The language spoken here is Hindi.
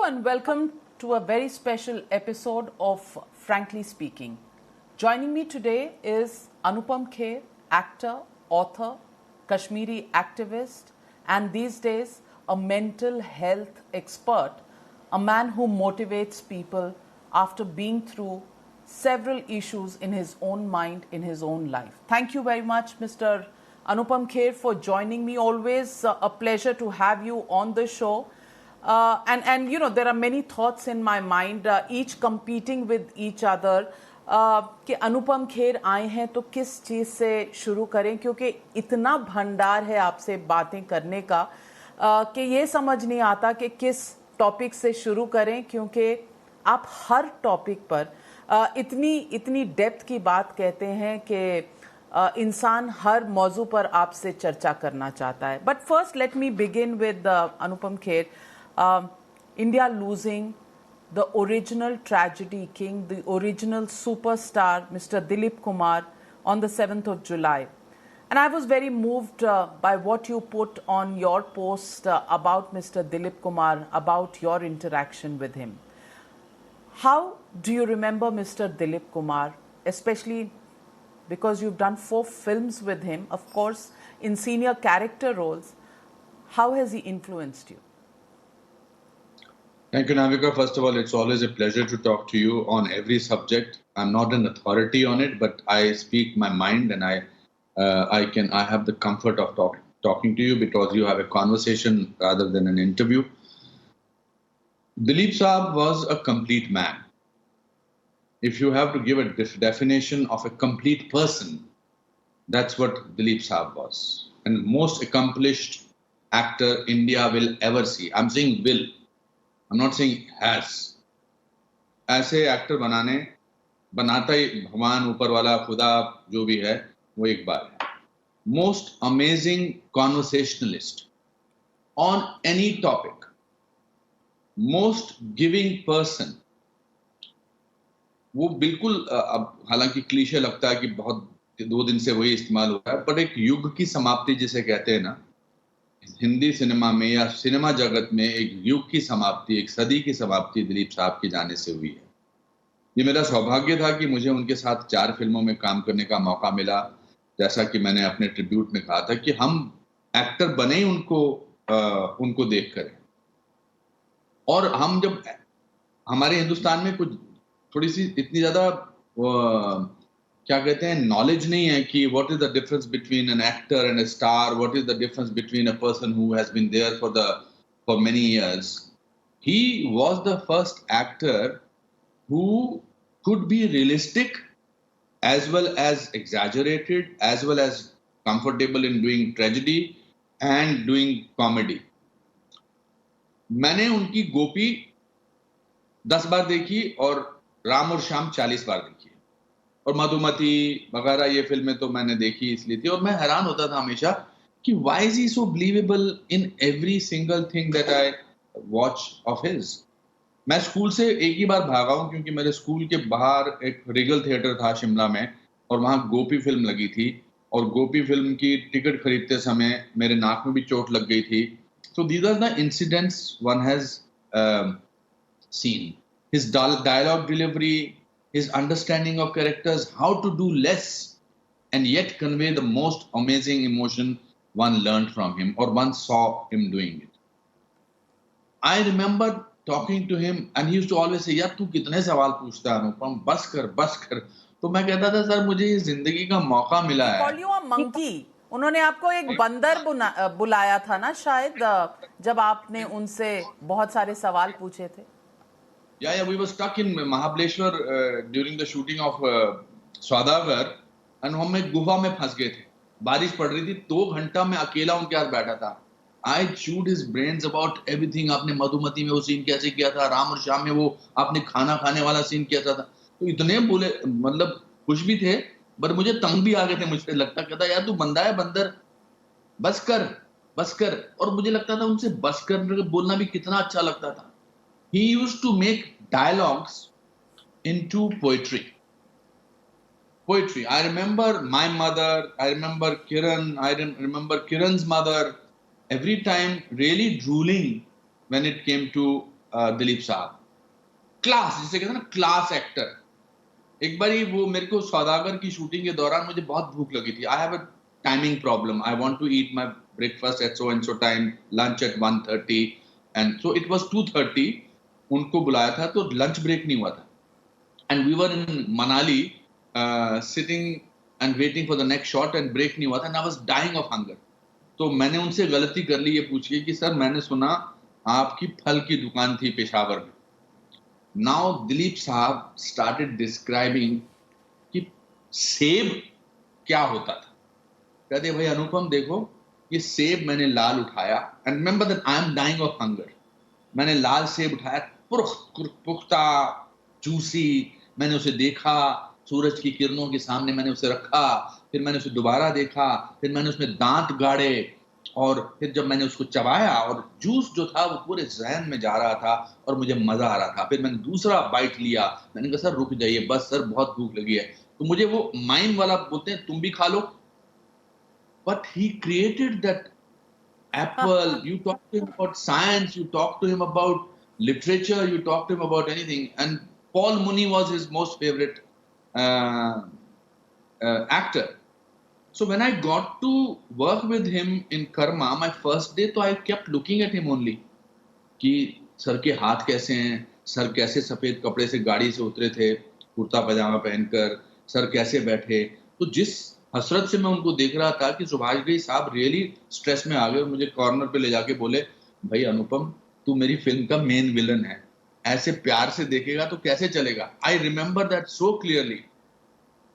and welcome to a very special episode of Frankly Speaking. Joining me today is Anupam Kher, actor, author, Kashmiri activist, and these days a mental health expert, a man who motivates people after being through several issues in his own mind, in his own life. Thank you very much, Mr. Anupam Kher, for joining me. Always a pleasure to have you on the show. And you know, there are many thoughts in my mind, each competing with each other. कि अनुपम खेर आए हैं तो किस चीज़ से शुरू करें, क्योंकि इतना भंडार है आपसे बातें करने का कि ये समझ नहीं आता कि किस टॉपिक से शुरू करें, क्योंकि आप हर टॉपिक पर इतनी डेप्थ की बात कहते हैं कि इंसान हर मौजू पर आपसे चर्चा करना चाहता है. But first let me begin with Anupam Kher. India losing the original tragedy king, the original superstar, Mr. Dilip Kumar, on the 7th of July. And I was very moved by what you put on your post about Mr. Dilip Kumar, about your interaction with him. How do you remember Mr. Dilip Kumar, especially because you've done 4 films with him, of course, in senior character roles? How has he influenced you? Thank you, Navika. First of all, it's always a pleasure to talk to you on every subject. I'm not an authority on it, but I speak my mind, and I have the comfort of talking to you because you have a conversation rather than an interview. Dilip Saab was a complete man. If you have to give a definition of a complete person, that's what Dilip Saab was. And most accomplished actor India will ever see. I'm saying will. I'm not saying has. ऐसे एक्टर बनाता ही भगवान ऊपर वाला खुदा जो भी है वो एक बार है. Most amazing conversationalist on any topic. Most giving person. वो बिल्कुल अब हालांकि क्लीशे लगता है कि बहुत 2 दिन से वही इस्तेमाल हो रहा है, पर एक युग की समाप्ति जिसे कहते हैं ना, हिंदी सिनेमा में या सिनेमा जगत में एक युग की समाप्ति, एक सदी की समाप्ति दिलीप साहब के जाने से हुई है. ये मेरा सौभाग्य था कि मुझे उनके साथ 4 फिल्मों में काम करने का मौका मिला. जैसा कि मैंने अपने ट्रिब्यूट में कहा था कि हम एक्टर बने ही उनको देख कर. और हम जब हमारे हिंदुस्तान में कुछ थोड़ी सी इतनी ज्यादा क्या कहते हैं नॉलेज नहीं है कि what is the difference between an actor and a star, what is the difference between a person who has been there for many years. He was the first actor who could be realistic as well as exaggerated as well as comfortable in doing tragedy and doing comedy. मैंने उनकी गोपी 10 बार देखी और राम और श्याम 40 बार देखी, और मधुमती वगैरह ये फिल्में तो मैंने देखी इसलिए थी. और मैं हैरान होता था हमेशा कि why is he so believable in every single thing that I watch of his. मैं स्कूल से एक ही बार भागा हूं क्योंकि मेरे स्कूल के बाहर एक रिगल थिएटर था शिमला में, और वहां गोपी फिल्म लगी थी, और गोपी फिल्म की टिकट खरीदते समय मेरे नाक में भी चोट लग गई थी. So these are the incidents one has seen. His dialogue delivery, his understanding of characters, how to do less and yet convey the most amazing emotion one learned from him or one saw him doing it. I remember talking to him and he used to always say, यार तू कितने सवाल पूछता है अनुपम, बस कर. तो मैं कहता था सर मुझे ये जिंदगी का मौका मिला है. Call you a monkey. उन्होंने आपको एक बंदर बुलाया था ना शायद, जब आपने उनसे बहुत सारे सवाल पूछे थे. Yeah, we were stuck in Mahabaleshwar during the shooting of Saudagar, and हम एक गुफा में फंस गए थे. बारिश पड़ रही थी, 2 घंटा मैं अकेला उनके साथ बैठा था. I chewed his brains about everything. आपने मधुमती में वो सीन कैसे किया था, राम और श्याम में वो आपने खाना खाने वाला सीन किया था. तो इतने बोले, मतलब खुश भी थे, पर मुझे तंग भी आ गए थे. मुझसे लगता कहता यार तू बंदा है बंदर, बस कर. और मुझे लगता था उनसे बस कर बोलना भी कितना अच्छा लगता था. He used to make dialogues into poetry. I remember my mother, I remember Kiran, I remember Kiran's mother, every time really drooling when it came to Dilip साहब, क्लास जिसे कहते हैं ना, क्लास एक्टर। एक बार वो मेरे को सौदागर की शूटिंग के दौरान मुझे बहुत भूख लगी थी। I have a timing problem, I want to eat my breakfast at so and so time, lunch at 1:30 and so it was 2:30। उनको बुलाया था तो लंच ब्रेक नहीं हुआ था and we were in Manali sitting and waiting for the next shot and break नहीं हुआ था and I was dying of hunger. तो मैंने उनसे गलती कर ली ये पूछ के कि सर मैंने सुना आपकी फल की दुकान थी पेशावर में। नाउ दिलीप साहब स्टार्टेड डिस्क्राइबिंग कि सेब क्या होता था। कहते भाई अनुपम देखो, ये सेब मैंने लाल उठाया and remember that I am dying of hunger. मैंने लाल सेब उठाया, पुख्ता, जूसी। मैंने उसे देखा, सूरज की किरणों के सामने मैंने उसे रखा, फिर मैंने उसे दोबारा देखा, फिर मैंने उसमें दांत गाड़े और फिर जब मैंने उसको चबाया और जूस जो था वो पूरे जहन में जा रहा था और मुझे मजा आ रहा था। फिर मैंने दूसरा बाइट लिया, मैंने कहा सर रुक जाइए, बस सर बहुत भूख लगी है। तो मुझे वो माइम वाला बोलते हैं तुम भी खा लो, but he created that apple. You talk to him about science, you talk to him about literature, you talk to him about anything. And Paul Muni was his most favorite uh, actor. So when I got to work with him in Karma, my first day, so I kept looking at him only. कि सर के हाथ कैसे हैं, सर कैसे सफेद कपड़े से गाड़ी से उतरे थे कुर्ता पजामा पहनकर, सर कैसे बैठे। तो जिस हसरत से मैं उनको देख रहा था कि सुभाष घई साहब रियली स्ट्रेस में आ गए और मुझे कॉर्नर पे ले जाके बोले भाई अनुपम तू मेरी फिल्म का मेन विलन है, ऐसे प्यार से देखेगा तो कैसे चलेगा। I remember that so clearly.